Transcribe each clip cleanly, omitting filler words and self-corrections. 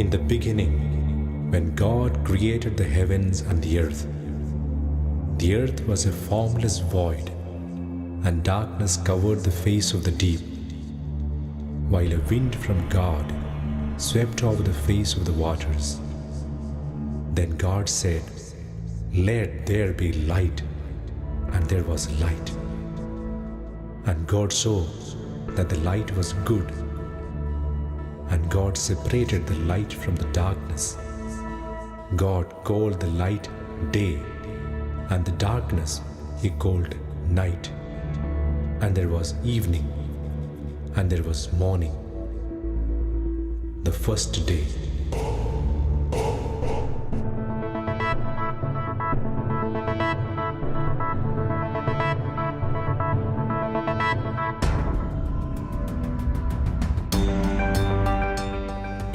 In the beginning, when God created the heavens and the earth was a formless void, and darkness covered the face of the deep, while a wind from God swept over the face of the waters. Then God said, "Let there be light," and there was light. And God saw that the light was good, and God separated the light from the darkness. God called the light day, and the darkness He called night. And there was evening, and there was morning, the first day.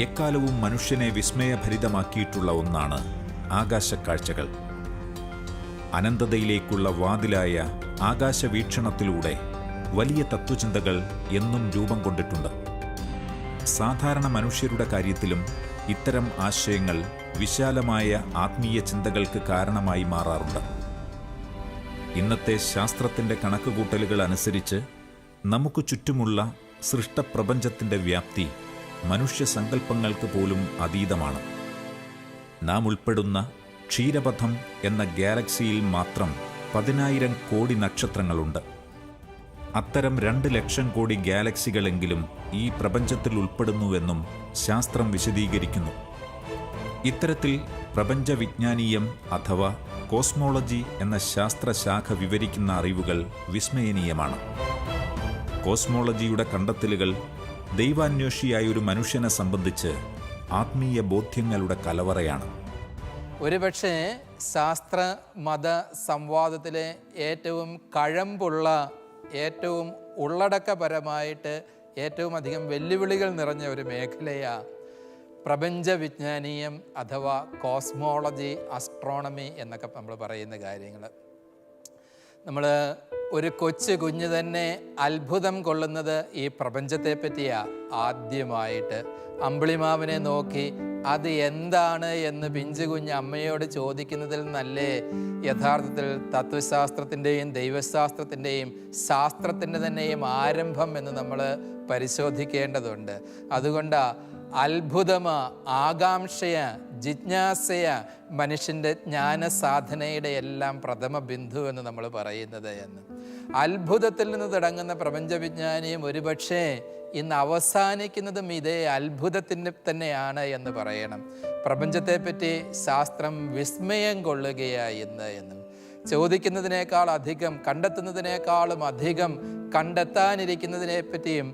എക്കാലവും മനുഷ്യനെ വിസ്മയഭരിതമാക്കിയിട്ടുള്ള ഒന്നാണ് ആകാശക്കാഴ്ചകൾ. അനന്തതയിലേക്കുള്ള വാതിലായ ആകാശവീക്ഷണത്തിലൂടെ വലിയ തത്വചിന്തകൾ എന്നും രൂപം കൊണ്ടിട്ടുണ്ട്. സാധാരണ മനുഷ്യരുടെ കാര്യത്തിലും ഇത്തരം ആശയങ്ങൾ വിശാലമായ ആത്മീയ ചിന്തകൾക്ക് കാരണമായി മാറാറുണ്ട്. ഇന്നത്തെ ശാസ്ത്രത്തിൻ്റെ കണക്കുകൂട്ടലുകൾ അനുസരിച്ച് നമുക്ക് ചുറ്റുമുള്ള സൃഷ്ടപ്രപഞ്ചത്തിൻ്റെ വ്യാപ്തി മനുഷ്യസങ്കല്പങ്ങൾക്ക് പോലും അതീതമാണ്. നാം ഉൾപ്പെടുന്ന ക്ഷീരപഥം എന്ന ഗാലക്സിയിൽ മാത്രം 10,000 കോടി നക്ഷത്രങ്ങളുണ്ട്. അത്തരം 2 ലക്ഷം കോടി ഗാലക്സികളെങ്കിലും ഈ പ്രപഞ്ചത്തിൽ ഉൾപ്പെടുന്നുവെന്നും ശാസ്ത്രം വിശദീകരിക്കുന്നു. ഇത്തരത്തിൽ പ്രപഞ്ചവിജ്ഞാനീയം അഥവാ കോസ്മോളജി എന്ന ശാസ്ത്രശാഖ വിവരിക്കുന്ന അറിവുകൾ വിസ്മയനീയമാണ്. കോസ്മോളജിയുടെ കണ്ടെത്തലുകൾ ദൈവാന്വേഷിയായൊരു മനുഷ്യനെ സംബന്ധിച്ച് ആത്മീയ ബോധ്യങ്ങളുടെ കലവറയാണ്. ഒരുപക്ഷെ ശാസ്ത്ര മത സംവാദത്തിലെ ഏറ്റവും കഴമ്പുള്ള, ഏറ്റവും ഉള്ളടക്കപരമായിട്ട് ഏറ്റവും അധികം വെല്ലുവിളികൾ നിറഞ്ഞ ഒരു മേഖലയാണ് പ്രപഞ്ചവിജ്ഞാനീയം അഥവാ കോസ്മോളജി, അസ്ട്രോണമി എന്നൊക്കെ നമ്മൾ പറയുന്ന കാര്യങ്ങൾ. നമ്മൾ ഒരു കൊച്ചു കുഞ്ഞ് തന്നെ അത്ഭുതം കൊള്ളുന്നത് ഈ പ്രപഞ്ചത്തെ പറ്റിയാണ്. ആദ്യമായിട്ട് അമ്പിളിമാവിനെ നോക്കി അത് എന്താണ് എന്ന് പിഞ്ചു കുഞ്ഞ് അമ്മയോട് ചോദിക്കുന്നതിൽ നല്ലേ യഥാർത്ഥത്തിൽ തത്വശാസ്ത്രത്തിൻ്റെയും ദൈവശാസ്ത്രത്തിൻ്റെയും ശാസ്ത്രത്തിൻ്റെ തന്നെയും ആരംഭം എന്ന് നമ്മൾ പരിശോധിക്കേണ്ടതുണ്ട്. അതുകൊണ്ടാണ് അത്ഭുതമാ, ആകാംക്ഷയ, ജിജ്ഞാസയ മനുഷ്യൻ്റെ ജ്ഞാനസാധനയുടെ എല്ലാം പ്രഥമ ബിന്ദു എന്ന് നമ്മൾ പറയുന്നത് എന്ന്. അത്ഭുതത്തിൽ നിന്ന് തുടങ്ങുന്ന പ്രപഞ്ചവിജ്ഞാനിയും ഒരുപക്ഷേ ഇന്ന് അവസാനിക്കുന്നതും ഇതേ അത്ഭുതത്തിൻ്റെ തന്നെയാണ് എന്ന് പറയണം. പ്രപഞ്ചത്തെപ്പറ്റി ശാസ്ത്രം വിസ്മയം കൊള്ളുകയായി ഇന്ന് എന്നും. ചോദിക്കുന്നതിനേക്കാൾ അധികം, കണ്ടെത്തുന്നതിനേക്കാളും അധികം കണ്ടെത്താനിരിക്കുന്നതിനെ പറ്റിയും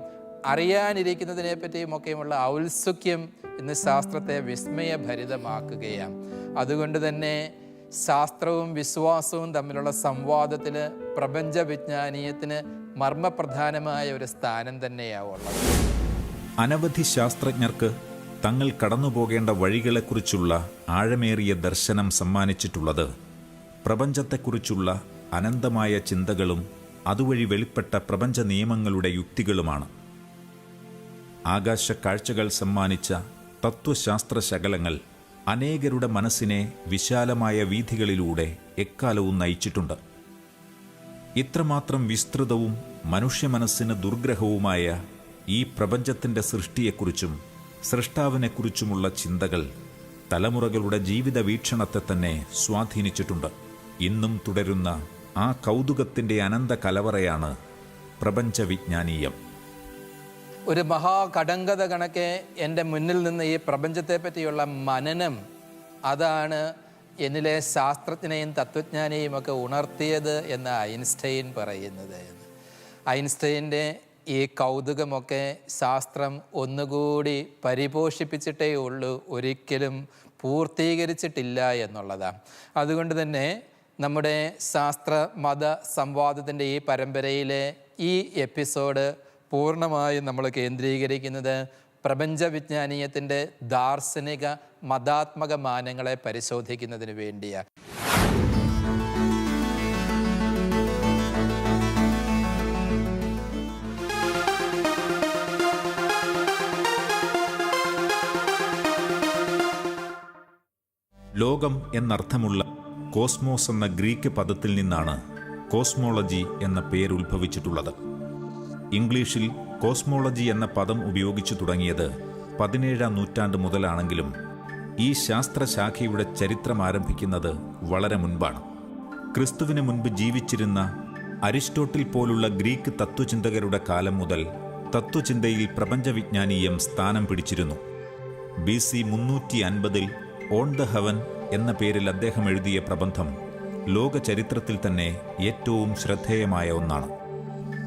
അറിയാനിരിക്കുന്നതിനെ പറ്റിയും ഒക്കെയുമുള്ള ഔത്സുക്യം ഇന്ന് ശാസ്ത്രത്തെ വിസ്മയഭരിതമാക്കുകയാണ്. അതുകൊണ്ട് തന്നെ ശാസ്ത്രവും വിശ്വാസവും തമ്മിലുള്ള സംവാദത്തിൽ പ്രപഞ്ചവിജ്ഞാനീയത്തിന് മർമ്മപ്രധാനമായ ഒരു സ്ഥാനം തന്നെയാവുള്ളത്. അനവധി ശാസ്ത്രജ്ഞർക്ക് തങ്ങൾ കടന്നുപോകേണ്ട വഴികളെക്കുറിച്ചുള്ള ആഴമേറിയ ദർശനം സമ്മാനിച്ചിട്ടുള്ളത് പ്രപഞ്ചത്തെക്കുറിച്ചുള്ള അനന്തമായ ചിന്തകളും അതുവഴി വെളിപ്പെട്ട പ്രപഞ്ച നിയമങ്ങളുടെ യുക്തികളുമാണ്. ആകാശക്കാഴ്ചകൾ സമ്മാനിച്ച തത്വശാസ്ത്ര ശകലങ്ങൾ അനേകരുടെ മനസ്സിനെ വിശാലമായ വീഥികളിലൂടെ എക്കാലവും നയിച്ചിട്ടുണ്ട്. ഇത്രമാത്രം വിസ്തൃതവും മനുഷ്യമനസ്സിന് ദുർഗ്രഹവുമായ ഈ പ്രപഞ്ചത്തിൻ്റെ സൃഷ്ടിയെക്കുറിച്ചും സൃഷ്ടാവിനെക്കുറിച്ചുമുള്ള ചിന്തകൾ തലമുറകളുടെ ജീവിത വീക്ഷണത്തെ തന്നെ സ്വാധീനിച്ചിട്ടുണ്ട്. ഇന്നും തുടരുന്ന ആ കൗതുകത്തിൻ്റെ അനന്ത കലവറയാണ് പ്രപഞ്ചവിജ്ഞാനീയം. ഒരു മഹാകടങ്കഥ കണക്കെ എൻ്റെ മുന്നിൽ നിന്ന് ഈ പ്രപഞ്ചത്തെ പറ്റിയുള്ള മനനം, അതാണ് എന്നിലെ ശാസ്ത്രജ്ഞനെയും തത്വജ്ഞാനെയും ഒക്കെ ഉണർത്തിയത് എന്ന് ഐൻസ്റ്റൈൻ പറയുന്നത്. ഐൻസ്റ്റൈൻ്റെ ഈ കൗതുകമൊക്കെ ശാസ്ത്രം ഒന്നുകൂടി പരിപോഷിപ്പിച്ചിട്ടേ ഉള്ളൂ, ഒരിക്കലും പൂർത്തീകരിച്ചിട്ടില്ല എന്നുള്ളതാണ്. അതുകൊണ്ട് തന്നെ നമ്മുടെ ശാസ്ത്ര മത സംവാദത്തിൻ്റെ ഈ പരമ്പരയിലെ ഈ എപ്പിസോഡ് പൂർണ്ണമായും നമ്മൾ കേന്ദ്രീകരിക്കുന്നത് പ്രപഞ്ചവിജ്ഞാനീയത്തിൻ്റെ ദാർശനിക മതാത്മക മാനങ്ങളെ പരിശോധിക്കുന്നതിന് വേണ്ടിയാണ്. ലോകം എന്നർത്ഥമുള്ള കോസ്മോസ് എന്ന ഗ്രീക്ക് പദത്തിൽ നിന്നാണ് കോസ്മോളജി എന്ന പേര് ഉത്ഭവിച്ചിട്ടുള്ളത്. ഇംഗ്ലീഷിൽ കോസ്മോളജി എന്ന പദം ഉപയോഗിച്ചു തുടങ്ങിയത് 17-ാം നൂറ്റാണ്ട് മുതലാണെങ്കിലും ഈ ശാസ്ത്രശാഖയുടെ ചരിത്രം ആരംഭിക്കുന്നത് വളരെ മുൻപാണ്. ക്രിസ്തുവിന് മുൻപ് ജീവിച്ചിരുന്ന അരിസ്റ്റോട്ടിൽ പോലുള്ള ഗ്രീക്ക് തത്വചിന്തകരുടെ കാലം മുതൽ തത്വചിന്തയിൽ പ്രപഞ്ചവിജ്ഞാനീയം സ്ഥാനം പിടിച്ചിരുന്നു. BC 350-ൽ ഓൺ ദ ഹെവൻ എന്ന പേരിൽ അദ്ദേഹം എഴുതിയ പ്രബന്ധം ലോക ചരിത്രത്തിൽ തന്നെ ഏറ്റവും ശ്രദ്ധേയമായ ഒന്നാണ്.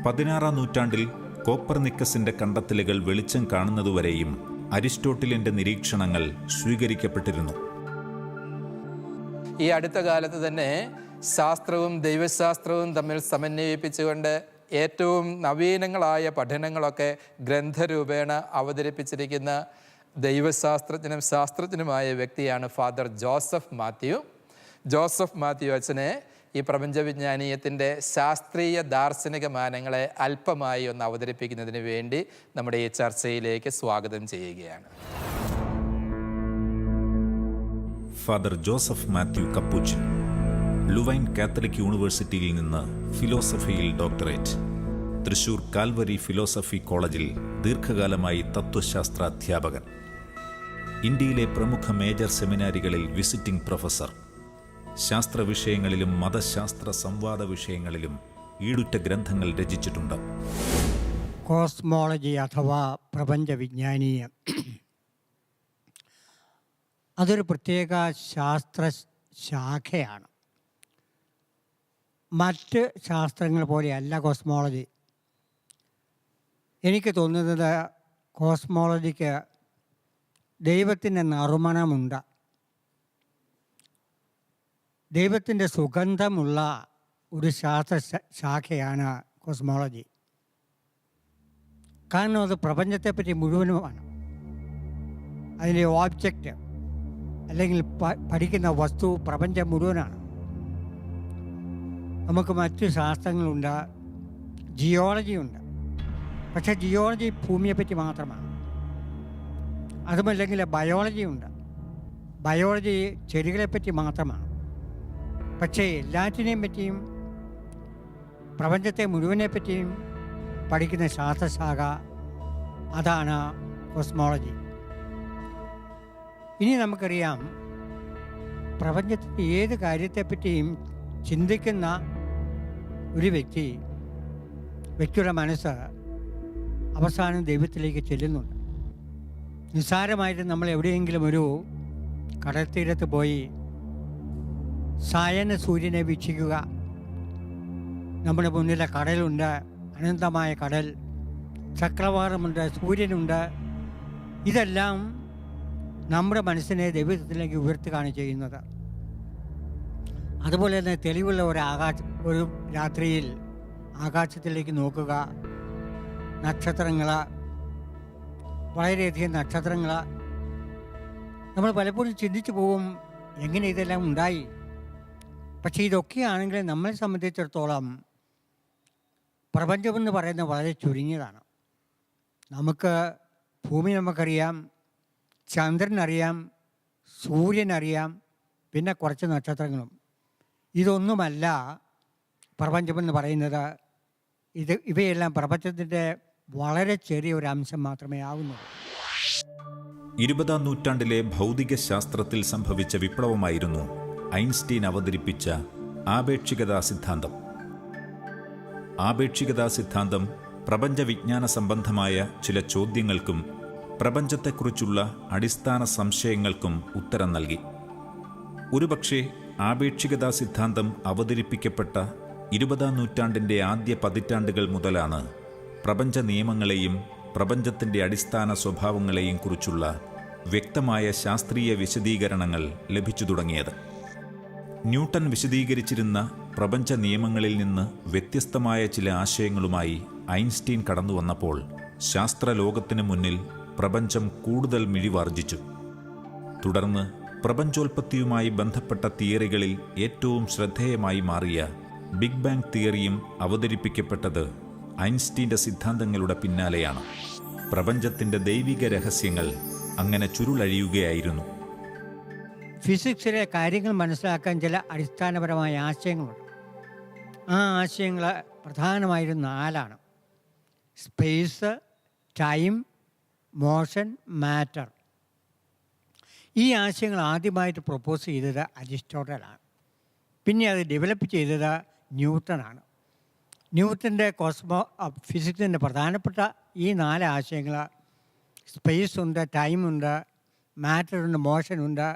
16-ാം നൂറ്റാണ്ടിൽ കോപ്പർനിക്കസിന്റെ കണ്ടെത്തലുകൾ വെളിച്ചം കാണുന്നതുവരെയും അരിസ്റ്റോട്ടിലിന്റെ നിരീക്ഷണങ്ങൾ സ്വീകരിക്കപ്പെട്ടിരുന്നു. ഈ അടുത്ത കാലത്ത് തന്നെ ശാസ്ത്രവും ദൈവശാസ്ത്രവും തമ്മിൽ സമന്വയിപ്പിച്ചുകൊണ്ട് ഏറ്റവും നവീനങ്ങളായ പഠനങ്ങളൊക്കെ ഗ്രന്ഥരൂപേണ അവതരിപ്പിച്ചിരിക്കുന്ന ദൈവശാസ്ത്രജ്ഞനും ശാസ്ത്രജ്ഞനുമായ വ്യക്തിയാണ് ഫാദർ ജോസഫ് മാത്യു അച്ഛനെ ഈ പ്രപഞ്ചവിജ്ഞാനീയത്തിൻ്റെ ശാസ്ത്രീയ ദാർശനിക മാനങ്ങളെ അല്പമായി ഒന്ന് അവതരിപ്പിക്കുന്നതിന് വേണ്ടി നമ്മുടെ ഈ ചർച്ചയിലേക്ക് സ്വാഗതം ചെയ്യുകയാണ്. Father Joseph Mathew Capuchin, Louvain Catholic യൂണിവേഴ്സിറ്റിയിൽ നിന്ന് ഫിലോസഫിയിൽ ഡോക്ടറേറ്റ്. തൃശൂർ കാൽവരി ഫിലോസഫി കോളേജിൽ ദീർഘകാലമായി തത്വശാസ്ത്ര അധ്യാപകൻ. ഇന്ത്യയിലെ പ്രമുഖ മേജർ സെമിനാരികളിൽ വിസിറ്റിംഗ് പ്രൊഫസർ. ശാസ്ത്ര വിഷയങ്ങളിലും മതശാസ്ത്ര സംവാദ വിഷയങ്ങളിലും ഈടുറ്റ ഗ്രന്ഥങ്ങൾ രചിച്ചിട്ടുണ്ട്. കോസ്മോളജി അഥവാ പ്രപഞ്ചവിജ്ഞാനീയം അതൊരു പ്രത്യേക ശാസ്ത്ര ശാഖയാണ്. മറ്റ് ശാസ്ത്രങ്ങൾ പോലെയല്ല കോസ്മോളജി. എനിക്ക് തോന്നുന്നത് കോസ്മോളജിക്ക് ദൈവത്തിൻ്റെ നറുമണമുണ്ട്, ദൈവത്തിൻ്റെ സുഗന്ധമുള്ള ഒരു ശാസ്ത്ര ശാഖയാണ് കോസ്മോളജി. കാരണം അത് പ്രപഞ്ചത്തെപ്പറ്റി മുഴുവനുമാണ്. അതിൻ്റെ ഓബ്ജക്റ്റ് അല്ലെങ്കിൽ പഠിക്കുന്ന വസ്തു പ്രപഞ്ചം മുഴുവനാണ്. നമുക്ക് മറ്റു ശാസ്ത്രങ്ങളുണ്ട്, ജിയോളജിയുണ്ട്. പക്ഷേ ജിയോളജി ഭൂമിയെപ്പറ്റി മാത്രമാണ്. അതുമല്ലെങ്കിൽ ബയോളജി ഉണ്ട്, ബയോളജി ചെടികളെപ്പറ്റി മാത്രമാണ്. പക്ഷേ എല്ലാറ്റിനെയും പറ്റിയും പ്രപഞ്ചത്തെ മുഴുവനെ പറ്റിയും പഠിക്കുന്ന ശാസ്ത്രശാഖ അതാണ് കോസ്മോളജി. ഇനി നമുക്കറിയാം, പ്രപഞ്ചത്തിൻ്റെ ഏത് കാര്യത്തെപ്പറ്റിയും ചിന്തിക്കുന്ന ഒരു വ്യക്തിയുടെ മനസ്സ് അവസാനം ദൈവത്തിലേക്ക് ചെല്ലുന്നുണ്ട്. നിസ്സാരമായിട്ട് നമ്മൾ എവിടെയെങ്കിലും ഒരു കടൽത്തീരത്ത് പോയി സായന സൂര്യനെ വീക്ഷിക്കുക. നമ്മുടെ മുന്നിലെ കടലുണ്ട്, അനന്തമായ കടൽ, ചക്രവാളമുണ്ട്, സൂര്യനുണ്ട്. ഇതെല്ലാം നമ്മുടെ മനസ്സിനെ ദൈവത്തിലേക്ക് ഉയർത്തുകയാണ് ചെയ്യുന്നത്. അതുപോലെ തന്നെ തെളിവുള്ള ഒരു രാത്രിയിൽ ആകാശത്തിലേക്ക് നോക്കുക, നക്ഷത്രങ്ങൾ, വളരെയധികം നക്ഷത്രങ്ങൾ. നമ്മൾ പലപ്പോഴും ചിന്തിച്ചു പോവും, എങ്ങനെ ഇതെല്ലാം ഉണ്ടായി. പക്ഷേ ഇതൊക്കെയാണെങ്കിൽ നമ്മളെ സംബന്ധിച്ചിടത്തോളം പ്രപഞ്ചമെന്ന് പറയുന്നത് വളരെ ചുരുങ്ങിയതാണ്. ഭൂമി നമുക്കറിയാം, ചന്ദ്രനറിയാം, സൂര്യനറിയാം, പിന്നെ കുറച്ച് നക്ഷത്രങ്ങളും. ഇതൊന്നുമല്ല പ്രപഞ്ചമെന്ന് പറയുന്നത്. ഇവയെല്ലാം പ്രപഞ്ചത്തിൻ്റെ വളരെ ചെറിയ ഒരു അംശം മാത്രമേ ആകുന്നുള്ളൂ. 20-ാം നൂറ്റാണ്ടിലെ ഭൗതിക ശാസ്ത്രത്തിൽ സംഭവിച്ച വിപ്ലവമായിരുന്നു ഐൻസ്റ്റീൻ അവതരിപ്പിച്ച ആപേക്ഷികതാ സിദ്ധാന്തം. ആപേക്ഷികതാ സിദ്ധാന്തം പ്രപഞ്ചവിജ്ഞാന സംബന്ധമായ ചില ചോദ്യങ്ങൾക്കും പ്രപഞ്ചത്തെക്കുറിച്ചുള്ള അടിസ്ഥാന സംശയങ്ങൾക്കും ഉത്തരം നൽകി. ഒരുപക്ഷെ ആപേക്ഷികതാ സിദ്ധാന്തം അവതരിപ്പിക്കപ്പെട്ട 20-ാം നൂറ്റാണ്ടിൻ്റെ ആദ്യ പതിറ്റാണ്ടുകൾ മുതലാണ് പ്രപഞ്ച നിയമങ്ങളെയും പ്രപഞ്ചത്തിൻ്റെ അടിസ്ഥാന സ്വഭാവങ്ങളെയും കുറിച്ചുള്ള വ്യക്തമായ ശാസ്ത്രീയ വിശദീകരണങ്ങൾ ലഭിച്ചു തുടങ്ങിയത്. ന്യൂട്ടൺ വിശദീകരിച്ചിരുന്ന പ്രപഞ്ച നിയമങ്ങളിൽ നിന്ന് വ്യത്യസ്തമായ ചില ആശയങ്ങളുമായി ഐൻസ്റ്റീൻ കടന്നു വന്നപ്പോൾ ശാസ്ത്രലോകത്തിന് മുന്നിൽ പ്രപഞ്ചം കൂടുതൽ മിഴിവാർജിച്ചു. തുടർന്ന് പ്രപഞ്ചോൽപത്തിയുമായി ബന്ധപ്പെട്ട തിയറികളിൽ ഏറ്റവും ശ്രദ്ധേയമായി മാറിയ ബിഗ് ബാങ് തിയറിയും അവതരിപ്പിക്കപ്പെട്ടത് ഐൻസ്റ്റീൻ്റെ സിദ്ധാന്തങ്ങളുടെ പിന്നാലെയാണ്. പ്രപഞ്ചത്തിൻ്റെ ദൈവിക രഹസ്യങ്ങൾ അങ്ങനെ ചുരുളഴിയുകയായിരുന്നു. ഫിസിക്സിലെ കാര്യങ്ങൾ മനസ്സിലാക്കാൻ ചില അടിസ്ഥാനപരമായ ആശയങ്ങളുണ്ട്. ആ ആശയങ്ങൾ പ്രധാനമായും 4ആണ്: സ്പേസ്, ടൈം, മോഷൻ, മാറ്റർ. ഈ ആശയങ്ങൾ ആദ്യമായിട്ട് പ്രൊപ്പോസ് ചെയ്തത് അരിസ്റ്റോട്ടലാണ്. പിന്നെ അത് ഡെവലപ്പ് ചെയ്തത് ന്യൂട്ടനാണ്. ന്യൂട്ടൻ്റെ ഫിസിക്സിൻ്റെ പ്രധാനപ്പെട്ട ഈ 4 ആശയങ്ങൾ: സ്പേസ് ഉണ്ട്, ടൈമുണ്ട്, മാറ്ററുണ്ട്, മോഷനുണ്ട്.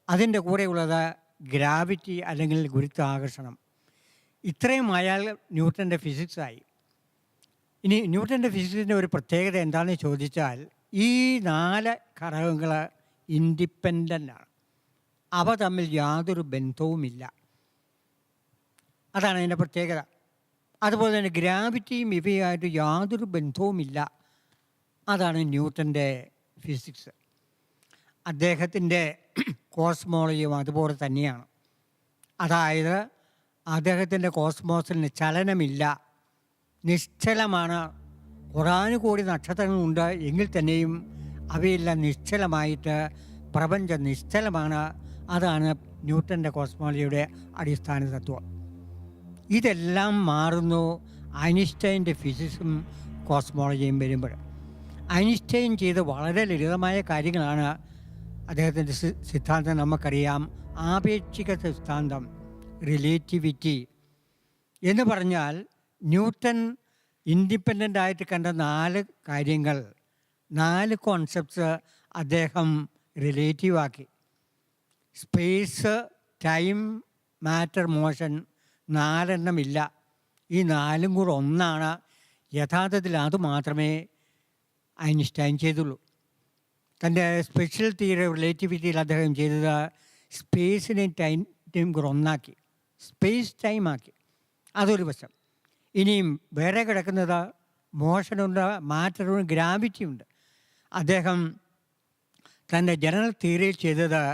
അതിൻ്റെ കൂടെയുള്ളത് ഗ്രാവിറ്റി അല്ലെങ്കിൽ ഗുരുത്വാകർഷണം. ഇത്രയും ആയാൽ ന്യൂട്ടൻ്റെ ഫിസിക്സായി. ഇനി ന്യൂട്ടൻ്റെ ഫിസിക്സിൻ്റെ ഒരു പ്രത്യേകത എന്താണെന്ന് ചോദിച്ചാൽ, ഈ 4 ഘടകങ്ങൾ ഇൻഡിപെൻഡൻ്റാണ്. അവ തമ്മിൽ യാതൊരു ബന്ധവുമില്ല. അതാണ് അതിൻ്റെ പ്രത്യേകത. അതുപോലെ തന്നെ ഗ്രാവിറ്റിയും ഇവയായിട്ട് യാതൊരു ബന്ധവുമില്ല. അതാണ് ന്യൂട്ടൻ്റെ ഫിസിക്സ്. അദ്ദേഹത്തിൻ്റെ കോസ്മോളജിയും അതുപോലെ തന്നെയാണ്. അതായത് അദ്ദേഹത്തിൻ്റെ കോസ്മോസിന് ചലനമില്ല, നിശ്ചലമാണ്. കോടാനുകോടി നക്ഷത്രങ്ങളുണ്ട് എങ്കിൽ തന്നെയും അവയെല്ലാം നിശ്ചലമായിട്ട് പ്രപഞ്ചം നിശ്ചലമാണ്. അതാണ് ന്യൂട്ടൻ്റെ കോസ്മോളജിയുടെ അടിസ്ഥാന തത്വം. ഇതെല്ലാം മാറുന്നു ഐൻസ്റ്റൈൻ്റെ ഫിസിക്സും കോസ്മോളജിയും വരുമ്പോൾ. ഐൻസ്റ്റൈൻ ചെയ്ത വളരെ ലളിതമായ കാര്യങ്ങളാണ്. അദ്ദേഹത്തിൻ്റെ സിദ്ധാന്തം നമുക്കറിയാം. ആപേക്ഷിക സിദ്ധാന്തം, റിലേറ്റിവിറ്റി എന്ന് പറഞ്ഞാൽ ന്യൂട്ടൻ ഇൻഡിപെൻഡൻ്റ് ആയിട്ട് കണ്ട 4 കാര്യങ്ങൾ, 4 കോൺസെപ്റ്റ്സ് അദ്ദേഹം റിലേറ്റീവാക്കി. സ്പേസ്, ടൈം, മാറ്റർ, മോഷൻ 4 എണ്ണമില്ല. ഈ 4ഉം കൂടെ ഒന്നാണ്. യഥാർത്ഥത്തിൽ അതുമാത്രമേ ഐൻസ്റ്റൈൻ ചെയ്തുള്ളൂ. തൻ്റെ സ്പെഷ്യൽ തിയറി ഓഫ് റിലേറ്റിവിറ്റിയിൽ അദ്ദേഹം ചെയ്തത് സ്പേസിനെയും ടൈം കൂടെ ഒന്നാക്കി, സ്പേസ് ടൈം ആക്കി. അതൊരു വശം. ഇനിയും വേറെ കിടക്കുന്നത് മോഷനുണ്ട്, മാറ്ററുണ്ട്, ഗ്രാവിറ്റിയുണ്ട്. അദ്ദേഹം തൻ്റെ ജനറൽ തിയറിയിൽ ചെയ്തത്,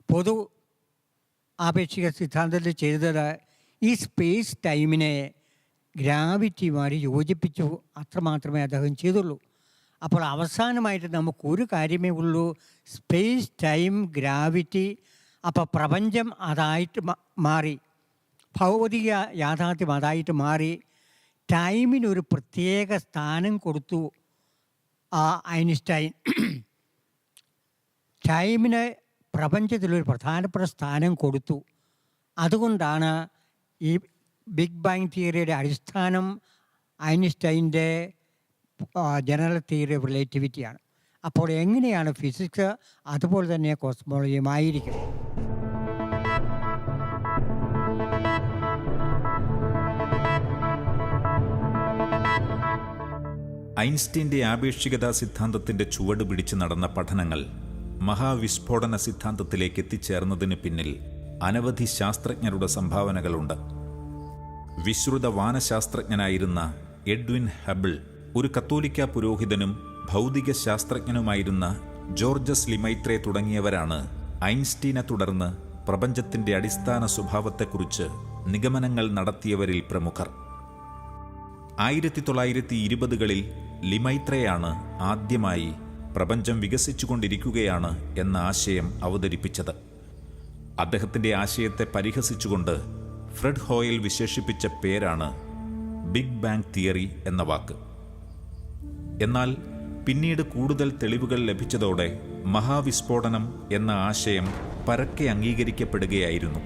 പൊതു ആപേക്ഷിക സിദ്ധാന്തത്തിൽ ചെയ്തത്, ഈ സ്പേസ് ടൈമിനെ ഗ്രാവിറ്റിയുമായി യോജിപ്പിച്ചു. അത്രമാത്രമേ അദ്ദേഹം ചെയ്തുള്ളൂ. അപ്പോൾ അവസാനമായിട്ട് നമുക്കൊരു കാര്യമേ ഉള്ളൂ: സ്പേസ്, ടൈം, ഗ്രാവിറ്റി. അപ്പോൾ പ്രപഞ്ചം അതായിട്ട് മാറി, ഭൗതിക യാഥാർത്ഥ്യം അതായിട്ട് മാറി. ടൈമിനൊരു പ്രത്യേക സ്ഥാനം കൊടുത്തു ഐൻസ്റ്റൈൻ. ടൈമിന് പ്രപഞ്ചത്തിലൊരു പ്രധാനപ്പെട്ട സ്ഥാനം കൊടുത്തു. അതുകൊണ്ടാണ് ഈ ബിഗ് ബാങ് തിയറിയുടെ അടിസ്ഥാനം ഐൻസ്റ്റൈൻ്റെ ജനറൽ തിയറി ഓഫ് റിലേറ്റിവിറ്റിയാണ്. അപ്പോൾ എങ്ങനെയാണ് ഫിസിക്സ്, അതുപോലെ തന്നെ കോസ്മോളജിയുമായിരിക്കും. ഐൻസ്റ്റീൻ്റെ ആപേക്ഷികതാ സിദ്ധാന്തത്തിൻ്റെ ചുവട് പിടിച്ച് നടന്ന പഠനങ്ങൾ മഹാവിസ്ഫോടന സിദ്ധാന്തത്തിലേക്ക് എത്തിച്ചേർന്നതിന് പിന്നിൽ അനവധി ശാസ്ത്രജ്ഞരുടെ സംഭാവനകളുണ്ട്. വിശ്രുത വാനശാസ്ത്രജ്ഞനായിരുന്ന എഡ്വിൻ ഹബിൾ, ഒരു കത്തോലിക്ക പുരോഹിതനും ഭൗതിക ശാസ്ത്രജ്ഞനുമായിരുന്ന ജോർജസ് ലിമൈത്രേ തുടങ്ങിയവരാണ് ഐൻസ്റ്റീനെ തുടർന്ന് പ്രപഞ്ചത്തിൻ്റെ അടിസ്ഥാന സ്വഭാവത്തെക്കുറിച്ച് നിഗമനങ്ങൾ നടത്തിയവരിൽ പ്രമുഖർ. 1920കളിൽ ലിമൈത്രയാണ് ആദ്യമായി പ്രപഞ്ചം വികസിച്ചുകൊണ്ടിരിക്കുകയാണ് എന്ന ആശയം അവതരിപ്പിച്ചത്. അദ്ദേഹത്തിൻ്റെ ആശയത്തെ പരിഹസിച്ചുകൊണ്ട് ഫ്രെഡ് ഹോയൽ വിശേഷിപ്പിച്ച പേരാണ് ബിഗ് ബാങ് തിയറി എന്ന വാക്ക്. എന്നാൽ പിന്നീട് കൂടുതൽ തെളിവുകൾ ലഭിച്ചതോടെ മഹാവിസ്ഫോടനം എന്ന ആശയം പരക്കെ അംഗീകരിക്കപ്പെടുകയായിരുന്നു.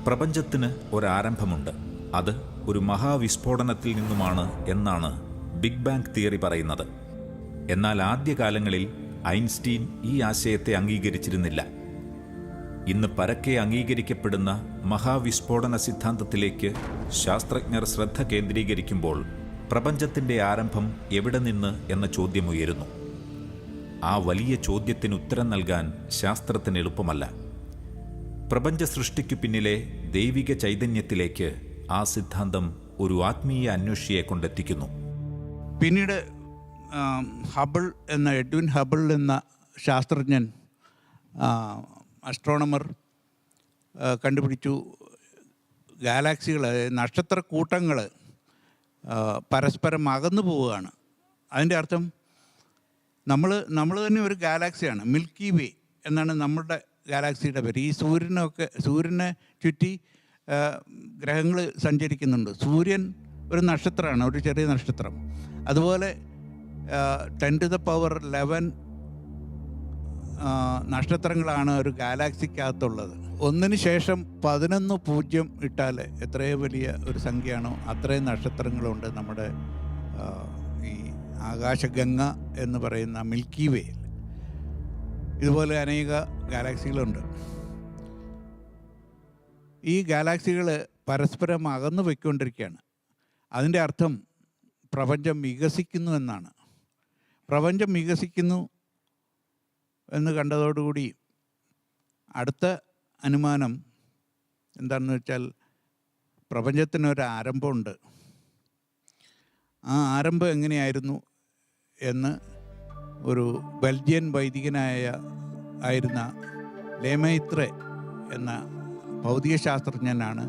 പ്രപഞ്ചത്തിന് ഒരാരംഭമുണ്ട്, അത് ഒരു മഹാവിസ്ഫോടനത്തിൽ നിന്നുമാണ് എന്നാണ് ബിഗ് ബാങ് തിയറി പറയുന്നത്. എന്നാൽ ആദ്യകാലങ്ങളിൽ ഐൻസ്റ്റീൻ ഈ ആശയത്തെ അംഗീകരിച്ചിരുന്നില്ല. ഇന്ന് പരക്കെ അംഗീകരിക്കപ്പെടുന്ന മഹാവിസ്ഫോടന സിദ്ധാന്തത്തിലേക്ക് ശാസ്ത്രജ്ഞർ ശ്രദ്ധ കേന്ദ്രീകരിക്കുമ്പോൾ പ്രപഞ്ചത്തിൻ്റെ ആരംഭം എവിടെ നിന്ന് എന്ന ചോദ്യമുയരുന്നു. ആ വലിയ ചോദ്യത്തിന് ഉത്തരം നൽകാൻ ശാസ്ത്രത്തിന് എളുപ്പമല്ല. പ്രപഞ്ച സൃഷ്ടിക്കു പിന്നിലെ ദൈവിക ചൈതന്യത്തിലേക്ക് ആ സിദ്ധാന്തം ഒരു ആത്മീയ അന്വേഷിയെ കൊണ്ടെത്തിക്കുന്നു. പിന്നീട് എഡ്വിൻ ഹബിൾ എന്ന ശാസ്ത്രജ്ഞൻ, അസ്ട്രോണമർ, കണ്ടുപിടിച്ചു ഗാലാക്സികൾ, നക്ഷത്രക്കൂട്ടങ്ങൾ പരസ്പരം അകന്നു പോവുകയാണ്. അതിൻ്റെ അർത്ഥം നമ്മൾ തന്നെ ഒരു ഗാലാക്സിയാണ്. മിൽക്കി വേ എന്നാണ് നമ്മുടെ ഗാലാക്സിയുടെ പേര്. ഈ സൂര്യനെ ചുറ്റി ഗ്രഹങ്ങൾ സഞ്ചരിക്കുന്നുണ്ട്. സൂര്യൻ ഒരു നക്ഷത്രമാണ്, ഒരു ചെറിയ നക്ഷത്രം. അതുപോലെ 10⁻11 നക്ഷത്രങ്ങളാണ് ഒരു ഗാലാക്സിക്കകത്തുള്ളത്. ഒന്നിന് ശേഷം 11 ഇട്ടാൽ എത്രയോ വലിയ ഒരു സംഖ്യയാണോ അത്രയും നക്ഷത്രങ്ങളുണ്ട് നമ്മുടെ ഈ ആകാശഗംഗ എന്ന് പറയുന്ന മിൽക്കി വേയിൽ. ഇതുപോലെ അനേക ഗാലാക്സികളുണ്ട്. ഈ ഗാലാക്സികൾ പരസ്പരം അകന്നു പോയിക്കൊണ്ടിരിക്കുകയാണ്. അതിൻ്റെ അർത്ഥം പ്രപഞ്ചം വികസിക്കുന്നു എന്നാണ്. പ്രപഞ്ചം വികസിക്കുന്നു എന്ന് കണ്ടതോടുകൂടി അടുത്ത അനുമാനം എന്താണെന്ന് വെച്ചാൽ, പ്രപഞ്ചത്തിനൊരു ആരംഭമുണ്ട്. ആ ആരംഭം എങ്ങനെയായിരുന്നു എന്ന് ഒരു ബെൽജിയൻ വൈദികനായിരുന്ന ലെമൈത്രെ എന്ന ഭൗതികശാസ്ത്രജ്ഞനാണ്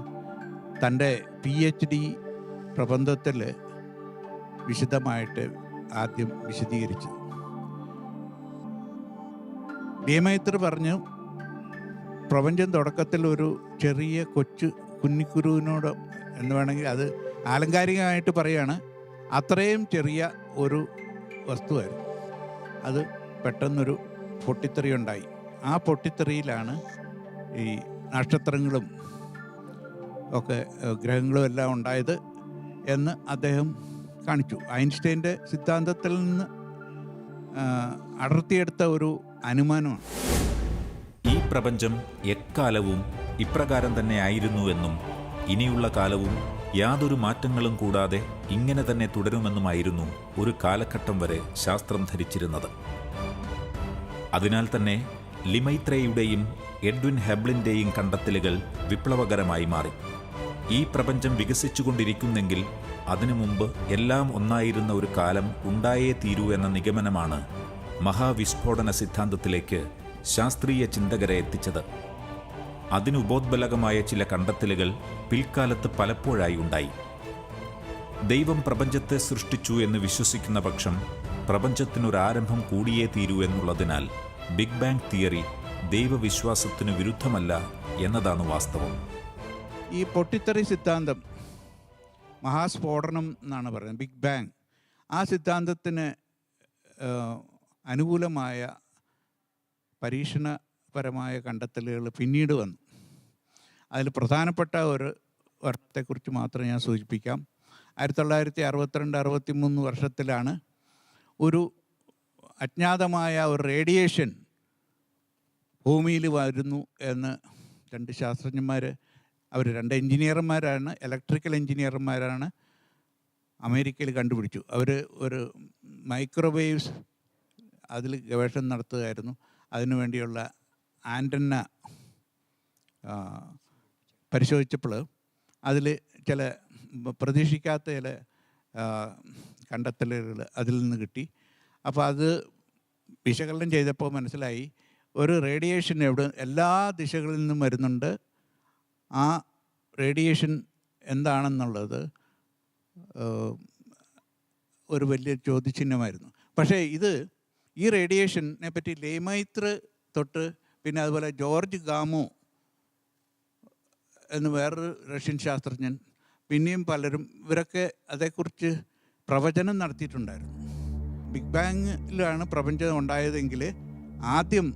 തൻ്റെ PhD പ്രബന്ധത്തിൽ വിശദമായിട്ട് ആദ്യം വിശദീകരിച്ചത്. ലെമൈത്രെ പറഞ്ഞു, പ്രപഞ്ചം തുടക്കത്തിൽ ഒരു ചെറിയ കുഞ്ഞിക്കുരുവിനോട് എന്ന് വേണമെങ്കിൽ അത് ആലങ്കാരികമായിട്ട് പറയുകയാണ്, അത്രയും ചെറിയ ഒരു വസ്തുവായിരുന്നു. അത് പെട്ടെന്നൊരു പൊട്ടിത്തെറി ഉണ്ടായി. ആ പൊട്ടിത്തെറിയിലാണ് ഈ നക്ഷത്രങ്ങളും ഒക്കെ ഗ്രഹങ്ങളും എല്ലാം ഉണ്ടായത് എന്ന് അദ്ദേഹം കാണിച്ചു. ഐൻസ്റ്റൈൻ്റെ സിദ്ധാന്തത്തിൽ നിന്ന് അടർത്തിയെടുത്ത ഒരു അനുമാനമാണ്. ഈ പ്രപഞ്ചം എക്കാലവും ഇപ്രകാരം തന്നെ ആയിരുന്നുവെന്നും ഇനിയുള്ള കാലവും യാതൊരു മാറ്റങ്ങളും കൂടാതെ ഇങ്ങനെ തന്നെ തുടരുമെന്നുമായിരുന്നു ഒരു കാലഘട്ടം വരെ ശാസ്ത്രം ധരിച്ചിരുന്നത്. അതിനാൽ തന്നെ ലിമൈത്രയുടെയും എഡ്വിൻ ഹെബ്ലിൻ്റെയും കണ്ടെത്തലുകൾ വിപ്ലവകരമായി മാറി. ഈ പ്രപഞ്ചം വികസിച്ചുകൊണ്ടിരിക്കുന്നെങ്കിൽ അതിനു മുമ്പ് എല്ലാം ഒന്നായിരുന്ന ഒരു കാലം ഉണ്ടായേ തീരൂ എന്ന നിഗമനമാണ് മഹാവിസ്ഫോടന സിദ്ധാന്തത്തിലേക്ക് ശാസ്ത്രീയ ചിന്തകരെ എത്തിച്ചത്. അതിനുപോദ്ബലകമായ ചില കണ്ടെത്തലുകൾ പിൽക്കാലത്ത് പലപ്പോഴായി ഉണ്ടായി. ദൈവം പ്രപഞ്ചത്തെ സൃഷ്ടിച്ചു എന്ന് വിശ്വസിക്കുന്ന പക്ഷം പ്രപഞ്ചത്തിനൊരാരംഭം കൂടിയേ തീരൂ എന്നുള്ളതിനാൽ ബിഗ് ബാങ് തിയറി ദൈവവിശ്വാസത്തിനു വിരുദ്ധമല്ല എന്നതാണ് വാസ്തവം. ഈ പൊട്ടിത്തെറി സിദ്ധാന്തം, മഹാസ്ഫോടനം എന്നാണ് പറയുന്നത്, ബിഗ് ബാങ്, ആ സിദ്ധാന്തത്തിന് അനുകൂലമായ പരീക്ഷണപരമായ കണ്ടെത്തലുകൾ പിന്നീട് വന്നു. അതിൽ പ്രധാനപ്പെട്ട ഒരു വർഷത്തെക്കുറിച്ച് മാത്രം ഞാൻ സൂചിപ്പിക്കാം. 1962-63 വർഷത്തിലാണ് ഒരു അജ്ഞാതമായ ഒരു റേഡിയേഷൻ ഭൂമിയിൽ വരുന്നു എന്ന് 2 ശാസ്ത്രജ്ഞന്മാർ, അവർ 2 എഞ്ചിനീയർമാരാണ്, ഇലക്ട്രിക്കൽ എഞ്ചിനീയർമാരാണ്, അമേരിക്കയിൽ കണ്ടുപിടിച്ചു. അവർ ഒരു മൈക്രോവേവ്സ് അതിൽ ഗവേഷണം നടത്തുകയായിരുന്നു. അതിനുവേണ്ടിയുള്ള ആൻറ്റന്ന പരിശോധിച്ചപ്പോൾ അതിൽ ചില പ്രതീക്ഷിക്കാത്ത ചില കണ്ടെത്തലുകൾ അതിൽ നിന്ന് കിട്ടി. അപ്പോൾ അത് വിശകലനം ചെയ്തപ്പോൾ മനസ്സിലായി, ഒരു റേഡിയേഷൻ എല്ലാ ദിശകളിൽ നിന്നും വരുന്നുണ്ട്. ആ റേഡിയേഷൻ എന്താണെന്നുള്ളത് ഒരു വലിയ ചോദ്യചിഹ്നമായിരുന്നു. പക്ഷേ ഈ റേഡിയേഷനെ പറ്റി ലെമൈത്രെ തൊട്ട് പിന്നെ അതുപോലെ ജോർജ് ഗാമോ എന്ന് വേറൊരു റഷ്യൻ ശാസ്ത്രജ്ഞൻ, പിന്നെയും പലരും, ഇവരൊക്കെ അതേക്കുറിച്ച് പ്രവചനം നടത്തിയിട്ടുണ്ടായിരുന്നു. ബിഗ് ബാങ്ങിലാണ് പ്രപഞ്ചം ഉണ്ടായതെങ്കിൽ ആദ്യം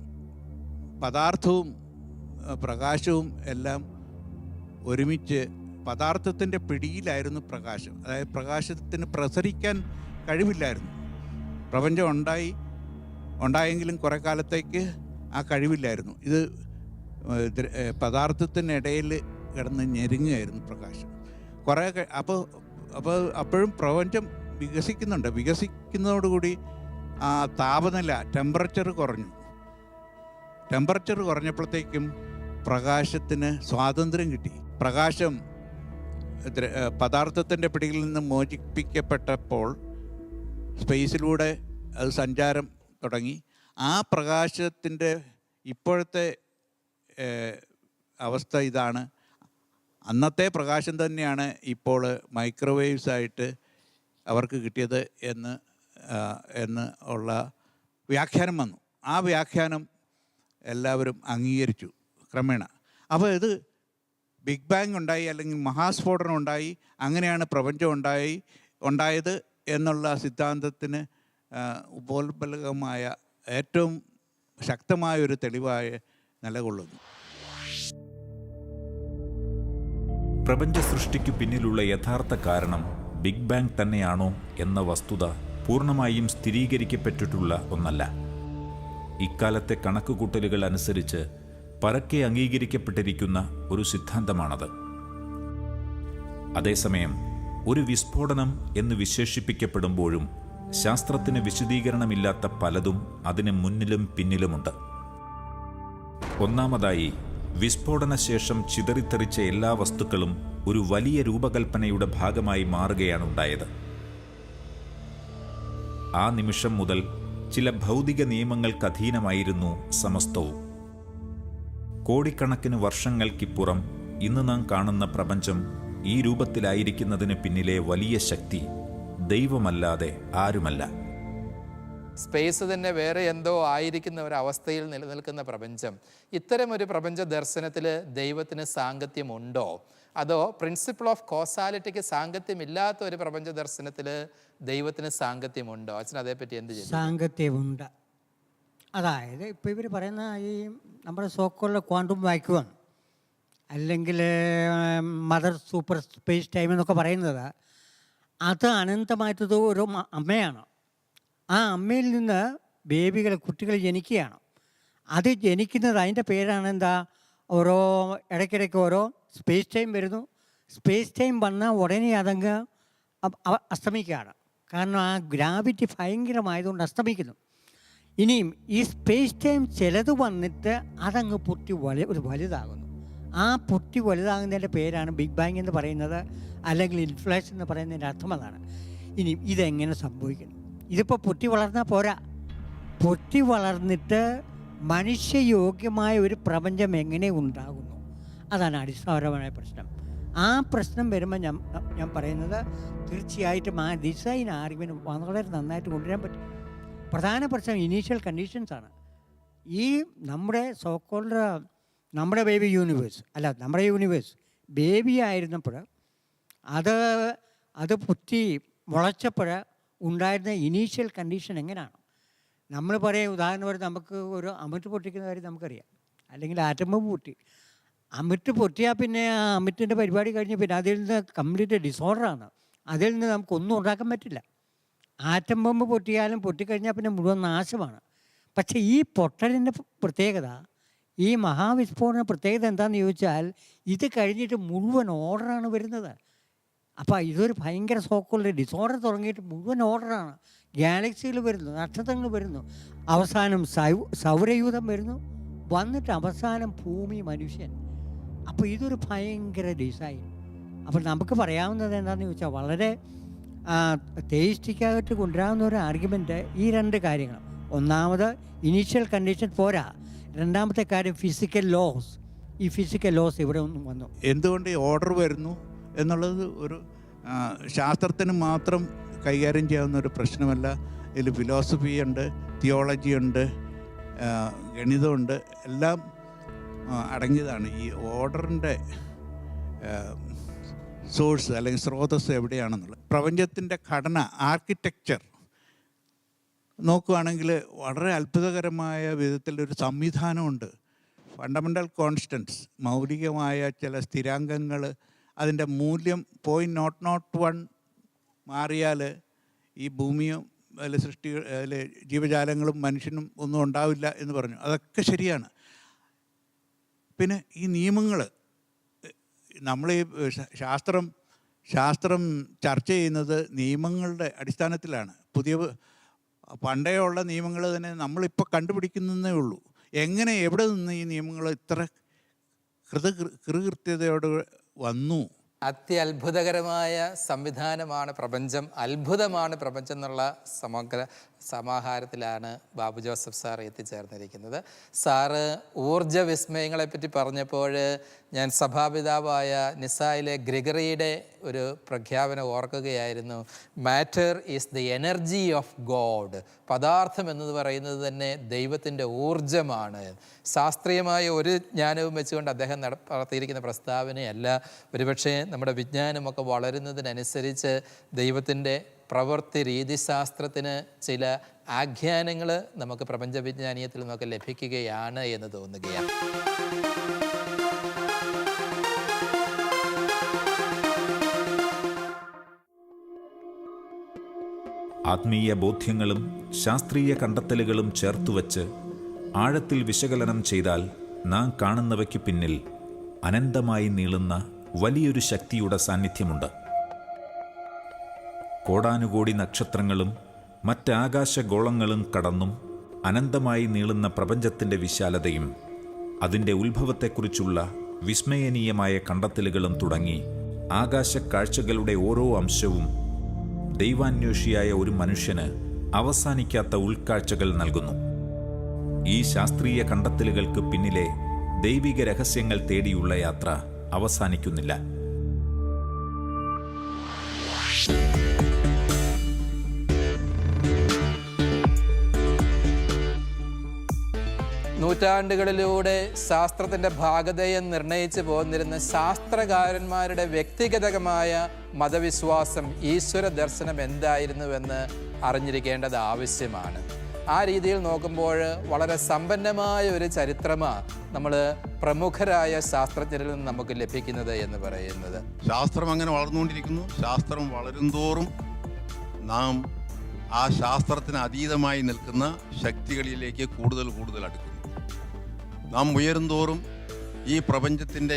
പദാർത്ഥവും പ്രകാശവും എല്ലാം ഒരുമിച്ച് പദാർത്ഥത്തിൻ്റെ പിടിയിലായിരുന്നു പ്രകാശം. അതായത് പ്രകാശത്തിന് പ്രസരിക്കാൻ കഴിവില്ലായിരുന്നു. പ്രപഞ്ചം ഉണ്ടായെങ്കിലും കുറേ കാലത്തേക്ക് ആ കഴിവില്ലായിരുന്നു. ഇത് പദാർത്ഥത്തിനിടയിൽ കിടന്ന് ഞെരുങ്ങുകയായിരുന്നു പ്രകാശം. കുറേ അപ്പോഴും പ്രപഞ്ചം വികസിക്കുന്നുണ്ട്. വികസിക്കുന്നതോടുകൂടി ആ താപനില, ടെമ്പറേച്ചർ കുറഞ്ഞപ്പോഴത്തേക്കും പ്രകാശത്തിന് സ്വാതന്ത്ര്യം കിട്ടി. പ്രകാശം പദാർത്ഥത്തിൻ്റെ പിടിയിൽ നിന്ന് മോചിപ്പിക്കപ്പെട്ടപ്പോൾ സ്പേസിലൂടെ അത് സഞ്ചാരം തുടങ്ങി. ആ പ്രകാശത്തിൻ്റെ ഇപ്പോഴത്തെ അവസ്ഥ ഇതാണ്. അന്നത്തെ പ്രകാശം തന്നെയാണ് ഇപ്പോൾ മൈക്രോവേവ്സ് ആയിട്ട് അവർക്ക് കിട്ടിയത് എന്ന് ഉള്ള വ്യാഖ്യാനം വന്നു. ആ വ്യാഖ്യാനം എല്ലാവരും അംഗീകരിച്ചു ക്രമേണ. അപ്പോൾ ഇത് ബിഗ് ബാങ് ഉണ്ടായി, അല്ലെങ്കിൽ മഹാസ്ഫോടനം ഉണ്ടായി, അങ്ങനെയാണ് പ്രപഞ്ചം ഉണ്ടായത് എന്നുള്ള സിദ്ധാന്തത്തിന് ഉപോത്ബലകമായ ഏറ്റവും ശക്തമായൊരു തെളിവായി നിലകൊള്ളുന്നു. പ്രപഞ്ച സൃഷ്ടിക്കു പിന്നിലുള്ള യഥാർത്ഥ കാരണം ബിഗ് ബാങ് തന്നെയാണോ എന്ന വസ്തുത പൂർണ്ണമായും സ്ഥിരീകരിക്കപ്പെട്ടിട്ടുള്ള ഒന്നല്ല. ഇക്കാലത്തെ കണക്കുകൂട്ടലുകൾ അനുസരിച്ച് പരക്കെ അംഗീകരിക്കപ്പെട്ടിരിക്കുന്ന ഒരു സിദ്ധാന്തമാണത്. അതേസമയം ഒരു വിസ്ഫോടനം എന്ന് വിശേഷിപ്പിക്കപ്പെടുമ്പോഴും ശാസ്ത്രത്തിന് വിശദീകരണമില്ലാത്ത പലതും അതിന് മുന്നിലും പിന്നിലുമുണ്ട്. ഒന്നാമതായി, വിസ്ഫോടനശേഷം ചിതറിത്തെറിച്ച എല്ലാ വസ്തുക്കളും ഒരു വലിയ രൂപകൽപ്പനയുടെ ഭാഗമായി മാറുകയാണ് ഉണ്ടായത്. ആ നിമിഷം മുതൽ ചില ഭൗതിക നിയമങ്ങൾക്കധീനമായിരുന്നു സമസ്തവും. കോടിക്കണക്കിന് വർഷങ്ങൾക്കിപ്പുറം ഇന്ന് നാം കാണുന്ന പ്രപഞ്ചം ഈ രൂപത്തിലായിരിക്കുന്നതിന് പിന്നിലെ വലിയ ശക്തി ദൈവമല്ലാതെ ആരുമല്ല. സ്പേസ് തന്നെ വേറെ എന്തോ ആയിരിക്കുന്ന ഒരവസ്ഥയിൽ നിലനിൽക്കുന്ന പ്രപഞ്ചം, ഇത്തരമൊരു പ്രപഞ്ച ദർശനത്തിൽ ദൈവത്തിന് സാങ്കത്യമുണ്ടോ? അതോ പ്രിൻസിപ്പിൾ ഓഫ് കോസാലിറ്റിക്ക് സാങ്കത്യമില്ലാത്ത ഒരു പ്രപഞ്ച ദർശനത്തിൽ ദൈവത്തിന് സാങ്കത്യമുണ്ടോ? അച്ഛൻ അതേപ്പറ്റി എന്ത് ചെയ്യും? സാങ്കത്യമുണ്ട്. അതായത് ഇപ്പോൾ ഇവർ പറയുന്ന ഈ നമ്മുടെ സോക്കോളിലെ ക്വാണ്ടം വാക്യൂം അല്ലെങ്കിൽ മദർ സൂപ്പർ സ്പേസ് ടൈം എന്നൊക്കെ പറയുന്നത്, അത് അനന്തമായിട്ടത് ഒരു അമ്മയാണ്. ആ അമ്മയിൽ നിന്ന് കുട്ടികൾ ജനിക്കുകയാണ്. അത് ജനിക്കുന്നത്, അതിൻ്റെ പേരാണ് എന്താ, ഓരോ ഇടയ്ക്കിടയ്ക്ക് ഓരോ സ്പേസ് ടൈം വരുന്നു. സ്പേസ് ടൈം വന്നാൽ ഉടനെ അതങ്ങ് അസ്തമിക്കുകയാണ്. കാരണം ആ ഗ്രാവിറ്റി ഭയങ്കരമായതുകൊണ്ട് അസ്തമിക്കുന്നു. ഇനിയും ഈ സ്പേസ് ടൈം ചിലത് വന്നിട്ട് അതങ്ങ് പൊട്ടി വലുതാകുന്നു. ആ പൊട്ടി വലുതാകുന്നതിൻ്റെ പേരാണ് ബിഗ് ബാങ് എന്ന് പറയുന്നത്, അല്ലെങ്കിൽ ഇൻഫ്ലേഷൻ എന്ന് പറയുന്നതിൻ്റെ അർത്ഥം അതാണ്. ഇനി ഇതെങ്ങനെ സംഭവിക്കുന്നു? ഇതിപ്പോൾ പൊട്ടി വളർന്നാൽ പോരാ, പൊട്ടി വളർന്നിട്ട് മനുഷ്യയോഗ്യമായ ഒരു പ്രപഞ്ചം എങ്ങനെ ഉണ്ടാകുന്നു? അതാണ് അടിസ്ഥാനപരമായ പ്രശ്നം. ആ പ്രശ്നം വരുമ്പോൾ ഞാൻ പറയുന്നത് തീർച്ചയായിട്ടും ആ ഡിസൈൻ ആർഗ്യുമെൻ്റ് വളരെ നന്നായിട്ട് കൊണ്ടുവരാൻ പറ്റും. പ്രധാന പ്രശ്നം ഇനീഷ്യൽ കണ്ടീഷൻസാണ്. ഈ നമ്മുടെ സോക്കോൾഡ് നമ്മുടെ ബേബി യൂണിവേഴ്സ് അല്ല, നമ്മുടെ യൂണിവേഴ്സ് ബേബി ആയിരുന്നപ്പോൾ അത് പൊട്ടി മുളച്ചപ്പോൾ ഉണ്ടായിരുന്ന ഇനീഷ്യൽ കണ്ടീഷൻ എങ്ങനെയാണ്? നമ്മൾ പറയും, ഉദാഹരണം പറയും, നമുക്ക് ഒരു അമിട്ട് പൊട്ടിക്കുന്ന കാര്യം നമുക്കറിയാം, അല്ലെങ്കിൽ ആറ്റം ബോംബ് പൊട്ടി. അമിട്ട് പൊട്ടിയാൽ പിന്നെ ആ അമിറ്റിൻ്റെ പരിപാടി കഴിഞ്ഞ് പിന്നെ അതിൽ നിന്ന് കംപ്ലീറ്റ് ഡിസോർഡറാണ്. അതിൽ നിന്ന് നമുക്കൊന്നും ഉണ്ടാക്കാൻ പറ്റില്ല. ആറ്റം ബോംബ് പൊട്ടിയാലും പൊട്ടിക്കഴിഞ്ഞാൽ പിന്നെ മുഴുവൻ നാശമാണ്. പക്ഷേ ഈ പൊട്ടലിൻ്റെ പ്രത്യേകത, ഈ മഹാവിസ്ഫോടന പ്രത്യേകത എന്താണെന്ന് ചോദിച്ചാൽ, ഇത് കഴിഞ്ഞിട്ട് മുഴുവൻ ഓർഡറാണ് വരുന്നത്. അപ്പോൾ ഇതൊരു ഭയങ്കര സോക്കോളുടെ ഡിസോർഡർ തുടങ്ങിയിട്ട് മുഴുവൻ ഓർഡറാണ്. ഗാലക്സികൾ വരുന്നു, നക്ഷത്രങ്ങൾ വരുന്നു, അവസാനം സൗരയൂഥം വരുന്നു, വന്നിട്ട് അവസാനം ഭൂമി, മനുഷ്യൻ. അപ്പോൾ ഇതൊരു ഭയങ്കര ഡിസൈൻ. അപ്പോൾ നമുക്ക് പറയാവുന്നത് എന്താണെന്ന് ചോദിച്ചാൽ, വളരെ തേയിസ്റ്റിക്കായിട്ട് കൊണ്ടുവരാവുന്ന ഒരു ആർഗ്യുമെൻറ്റ് ഈ രണ്ട് കാര്യങ്ങൾ. ഒന്നാമത് ഇനീഷ്യൽ കണ്ടീഷൻ പോരാ, രണ്ടാമത്തെ കാര്യം ഫിസിക്കൽ ലോസ്. ഈ ഫിസിക്കൽ ലോസ് ഇവിടെ ഒന്നും വന്നു. എന്തുകൊണ്ട് ഈ ഓർഡർ വരുന്നു എന്നുള്ളത് ഒരു ശാസ്ത്രത്തിന് മാത്രം കൈകാര്യം ചെയ്യാവുന്ന ഒരു പ്രശ്നമല്ല. ഇതിൽ ഫിലോസഫി ഉണ്ട്, തിയോളജി ഉണ്ട്, ഗണിതമുണ്ട്, എല്ലാം അടങ്ങിയതാണ്. ഈ ഓർഡറിൻ്റെ സോഴ്സ് അല്ലെങ്കിൽ സ്രോതസ് എവിടെയാണെന്നുള്ളത്. പ്രപഞ്ചത്തിൻ്റെ ഘടന, ആർക്കിടെക്ചർ നോക്കുകയാണെങ്കിൽ വളരെ അത്ഭുതകരമായ വിധത്തിലൊരു സംവിധാനമുണ്ട്. ഫണ്ടമെൻ്റൽ കോൺസ്റ്റൻസ്, മൗലികമായ ചില സ്ഥിരാങ്കങ്ങൾ, അതിൻ്റെ മൂല്യം 0.001 മാറിയാൽ ഈ ഭൂമിയും അതിൽ അതിൽ ജീവജാലങ്ങളും മനുഷ്യനും ഒന്നും ഉണ്ടാവില്ല എന്ന് പറഞ്ഞു. അതൊക്കെ ശരിയാണ്. പിന്നെ ഈ നിയമങ്ങൾ, നമ്മൾ ഈ ശാസ്ത്രം ചർച്ച ചെയ്യുന്നത് നിയമങ്ങളുടെ അടിസ്ഥാനത്തിലാണ്. പണ്ടേ ഉള്ള നിയമങ്ങൾ തന്നെ നമ്മളിപ്പോൾ കണ്ടുപിടിക്കുന്നതേ ഉള്ളൂ. എവിടെ നിന്ന് ഈ നിയമങ്ങൾ ഇത്ര കൃതകൃത്യതയോട് വന്നു? അത്യത്ഭുതകരമായ സംവിധാനമാണ് പ്രപഞ്ചം, അത്ഭുതമാണ് പ്രപഞ്ചം എന്നുള്ള സമഗ്ര സമാഹാരത്തിലാണ് ബാബു ജോസഫ് സാർ എത്തിച്ചേർന്നിരിക്കുന്നത്. സാറ് ഊർജ വിസ്മയങ്ങളെപ്പറ്റി പറഞ്ഞപ്പോൾ ഞാൻ സഭാപിതാവായ നിസായിലെ ഗ്രിഗറിയുടെ ഒരു പ്രഖ്യാപനം ഓർക്കുകയായിരുന്നു. Matter is the energy of God. പദാർത്ഥം എന്നത് പറയുന്നത് തന്നെ ദൈവത്തിൻ്റെ ഊർജമാണ്. ശാസ്ത്രീയമായ ഒരു ജ്ഞാനവും വെച്ചുകൊണ്ട് അദ്ദേഹം നടത്തിയിരിക്കുന്ന പ്രസ്താവനയല്ല. ഒരുപക്ഷെ നമ്മുടെ വിജ്ഞാനമൊക്കെ വളരുന്നതിനനുസരിച്ച് ദൈവത്തിൻ്റെ പ്രവൃത്തി രീതിശാസ്ത്രത്തിന് ചില ആഖ്യാനങ്ങൾ നമുക്ക് പ്രപഞ്ചവിജ്ഞാനീയത്തിൽ നിന്നൊക്കെ ലഭിക്കുകയാണ് എന്ന് തോന്നുകയാണ്. ആത്മീയ ബോധ്യങ്ങളും ശാസ്ത്രീയ കണ്ടെത്തലുകളും ചേർത്തുവച്ച് ആഴത്തിൽ വിശകലനം ചെയ്താൽ നാം കാണുന്നവയ്ക്ക് പിന്നിൽ അനന്തമായി നീളുന്ന വലിയൊരു ശക്തിയുടെ സാന്നിധ്യമുണ്ട്. കോടാനുകോടി നക്ഷത്രങ്ങളും മറ്റാകാശഗോളങ്ങളും കടന്നും അനന്തമായി നീളുന്ന പ്രപഞ്ചത്തിൻ്റെ വിശാലതയും അതിൻ്റെ ഉത്ഭവത്തെക്കുറിച്ചുള്ള വിസ്മയനീയമായ കണ്ടെത്തലുകളും തുടങ്ങി ആകാശക്കാഴ്ചകളുടെ ഓരോ അംശവും ദൈവാന്വേഷിയായ ഒരു മനുഷ്യന് അവസാനിക്കാത്ത ഉൾക്കാഴ്ചകൾ നൽകുന്നു. ഈ ശാസ്ത്രീയ കണ്ടെത്തലുകൾക്ക് പിന്നിലെ ദൈവിക രഹസ്യങ്ങൾ തേടിയുള്ള യാത്ര അവസാനിക്കുന്നില്ല. നൂറ്റാണ്ടുകളിലൂടെ ശാസ്ത്രത്തിൻ്റെ ഭാഗതയെ നിർണയിച്ചു പോന്നിരുന്ന ശാസ്ത്രകാരന്മാരുടെ വ്യക്തിഗതമായ മതവിശ്വാസം, ഈശ്വര ദർശനം എന്തായിരുന്നുവെന്ന് അറിഞ്ഞിരിക്കേണ്ടത് ആവശ്യമാണ്. ആ രീതിയിൽ നോക്കുമ്പോൾ വളരെ സമ്പന്നമായ ഒരു ചരിത്രമാണ് നമ്മൾ പ്രമുഖരായ ശാസ്ത്രജ്ഞരിൽ നിന്ന് നമുക്ക് ലഭിക്കുന്നത് എന്ന് പറയുന്നത്. ശാസ്ത്രം അങ്ങനെ വളർന്നുകൊണ്ടിരിക്കുന്നു. ശാസ്ത്രം വളരുന്തോറും നാം ആ ശാസ്ത്രത്തിന് അതീതമായി നിൽക്കുന്ന ശക്തികളിലേക്ക് കൂടുതൽ കൂടുതൽ അടുക്കുന്നു. നാം ഉയരുന്തോറും ഈ പ്രപഞ്ചത്തിൻ്റെ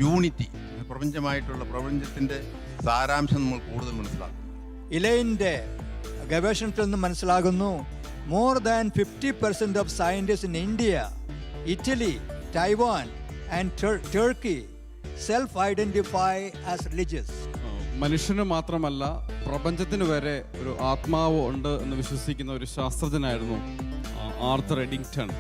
യൂണിറ്റി, പ്രപഞ്ചമായിട്ടുള്ള പ്രപഞ്ചത്തിൻ്റെ സാരാംശം നമ്മൾ കൂടുതൽ മനസ്സിലാക്കും. ഇലൈൻ്റെ ഗവേഷണത്തിൽ നിന്ന് മനസ്സിലാകുന്നു, more than 50% of scientist in India, Italy, Taiwan and Turkey self identify as religious. മനുഷ്യന് മാത്രമല്ല പ്രപഞ്ചത്തിന് വരെ ഒരു ആത്മാവ് ഉണ്ട് എന്ന് വിശ്വസിക്കുന്ന ഒരു ശാസ്ത്രജ്ഞനായിരുന്നു ആർത്തർ എഡിങ്ടൺ.